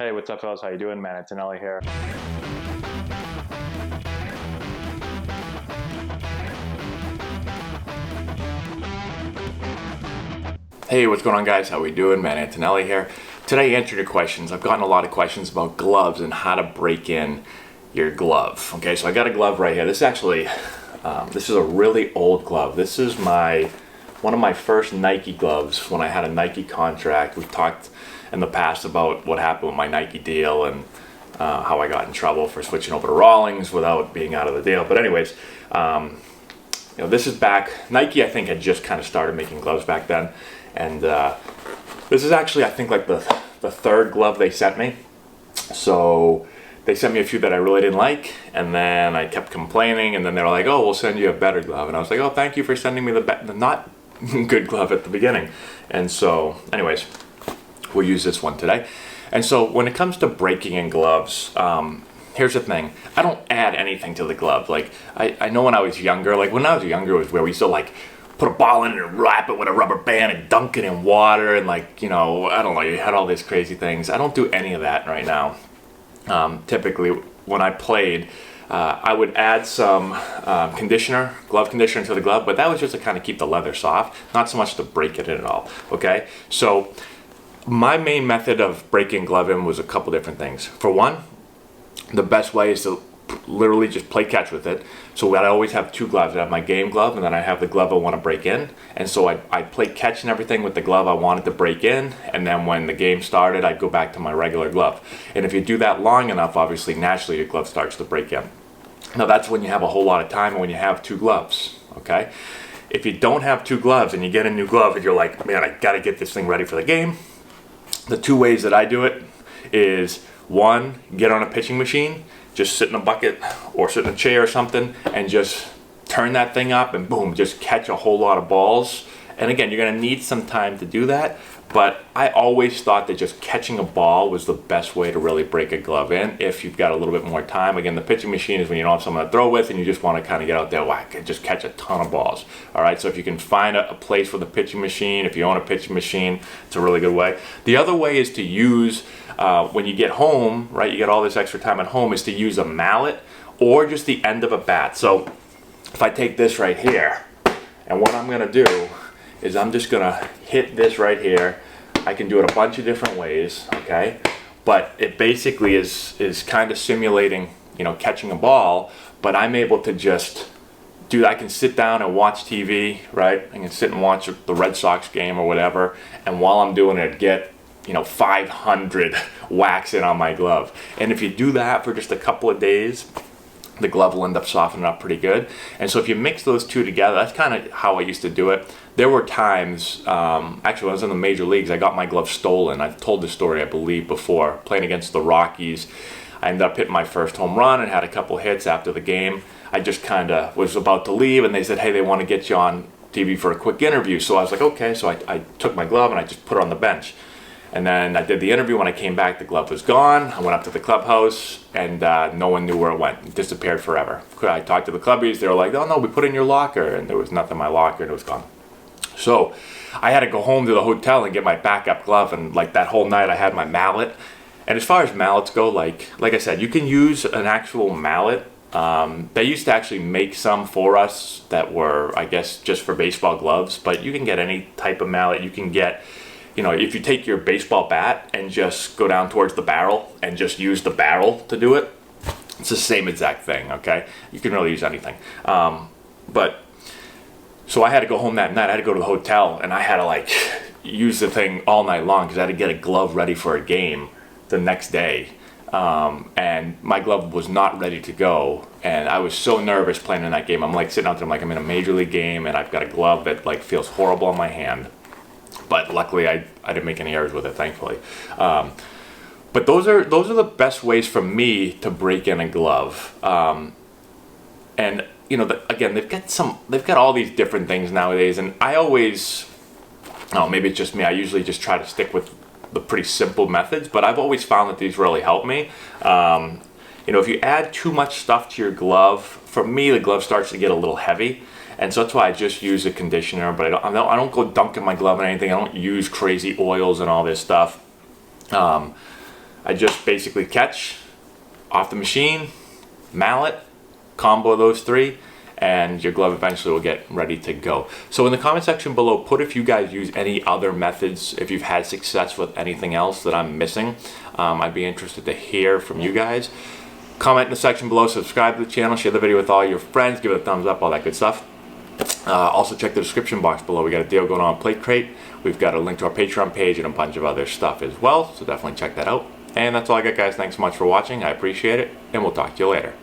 Hey, what's up, fellas? How you doing, man? Antonelli here. Hey, what's going on, guys? How we doing? Man, Antonelli here. Today, answering your questions. I've gotten a lot of questions about gloves and how to break in your glove. Okay, so I got a glove right here. This is actually, this is a really old glove. This is one of my first Nike gloves when I had a Nike contract. We've talked in the past about what happened with my Nike deal and how I got in trouble for switching over to Rawlings without being out of the deal. But anyways, this is back. Nike, I think, had just kind of started making gloves back then. And this is actually, I think, like the third glove they sent me. So they sent me a few that I really didn't like, and then I kept complaining, and then they were like, "Oh, we'll send you a better glove." And I was like, "Oh, thank you for sending me the not good glove at the beginning." And so, anyways, we'll use this one today. And so when it comes to breaking in gloves, here's the thing. I don't add anything to the glove. Like, I know when I was younger, it was where we used to, like, put a ball in it and wrap it with a rubber band and dunk it in water and, like, I don't know, you had all these crazy things. I don't do any of that right now. Typically, when I played, I would add some glove conditioner to the glove, but that was just to kind of keep the leather soft, not so much to break it in at all, okay? So my main method of breaking glove in was a couple different things. For one, the best way is to literally just play catch with it. So I always have two gloves. I have my game glove, and then I have the glove I want to break in. And so I play catch and everything with the glove I wanted to break in, and then when the game started, I'd go back to my regular glove. And if you do that long enough, obviously, naturally, your glove starts to break in. Now, that's when you have a whole lot of time and when you have two gloves, okay? If you don't have two gloves and you get a new glove and you're like, man, I got to get this thing ready for the game, the two ways that I do it is, one, get on a pitching machine, just sit in a bucket or sit in a chair or something and just turn that thing up and boom, just catch a whole lot of balls. And again, you're gonna need some time to do that, but I always thought that just catching a ball was the best way to really break a glove in if you've got a little bit more time. Again, the pitching machine is when you don't have someone to throw with and you just wanna kind of get out there, whack, and just catch a ton of balls. All right, so if you can find a place for the pitching machine, if you own a pitching machine, it's a really good way. The other way is to use, when you get home, right, you get all this extra time at home, is to use a mallet or just the end of a bat. So if I take this right here, and what I'm gonna do is I'm just gonna hit this right here. I can do it a bunch of different ways, okay? But it basically is kind of simulating, catching a ball, but I'm able to just do that. I can sit down and watch TV, right? I can sit and watch the Red Sox game or whatever, and while I'm doing it, get 500 whacks in on my glove. And if you do that for just a couple of days, the glove will end up softening up pretty good. And so if you mix those two together, that's kind of how I used to do it. There were times, actually when I was in the major leagues, I got my glove stolen. I've told this story, I believe, before. Playing against the Rockies, I ended up hitting my first home run and had a couple hits after the game. I just kind of was about to leave, and they said, hey, they want to get you on TV for a quick interview. So I was like, okay. So I took my glove and I just put it on the bench. And then I did the interview. When I came back, the glove was gone. I went up to the clubhouse, and no one knew where it went. It disappeared forever. I talked to the clubbies. They were like, oh, no, we put it in your locker. And there was nothing in my locker, and it was gone. So I had to go home to the hotel and get my backup glove. And like that whole night, I had my mallet. And as far as mallets go, like I said, you can use an actual mallet. They used to actually make some for us that were, I guess, just for baseball gloves. But you can get any type of mallet. You can get... if you take your baseball bat and just go down towards the barrel and just use the barrel to do it, it's the same exact thing, okay? You can really use anything. So I had to go home that night. I had to go to the hotel, and I had to, use the thing all night long because I had to get a glove ready for a game the next day. And my glove was not ready to go, and I was so nervous playing in that game. I'm, sitting out there, I'm in a major league game, and I've got a glove that, feels horrible on my hand. But luckily, I didn't make any errors with it, thankfully. But those are the best ways for me to break in a glove. And again, they've got all these different things nowadays. And I always, maybe it's just me. I usually just try to stick with the pretty simple methods. But I've always found that these really help me. If you add too much stuff to your glove, for me, the glove starts to get a little heavy. And so that's why I just use a conditioner, but I don't go dunking my glove in anything. I don't use crazy oils and all this stuff. I just basically catch off the machine, mallet, combo those three, and your glove eventually will get ready to go. So in the comment section below, put if you guys use any other methods, if you've had success with anything else that I'm missing. I'd be interested to hear from you guys. Comment in the section below, subscribe to the channel, share the video with all your friends, give it a thumbs up, all that good stuff. Also check the description box below. We got a deal going on Plate Crate. We've got a link to our Patreon page and a bunch of other stuff as well, so definitely check that out. And that's all I got, guys. Thanks so much for watching. I appreciate it, and we'll talk to you later.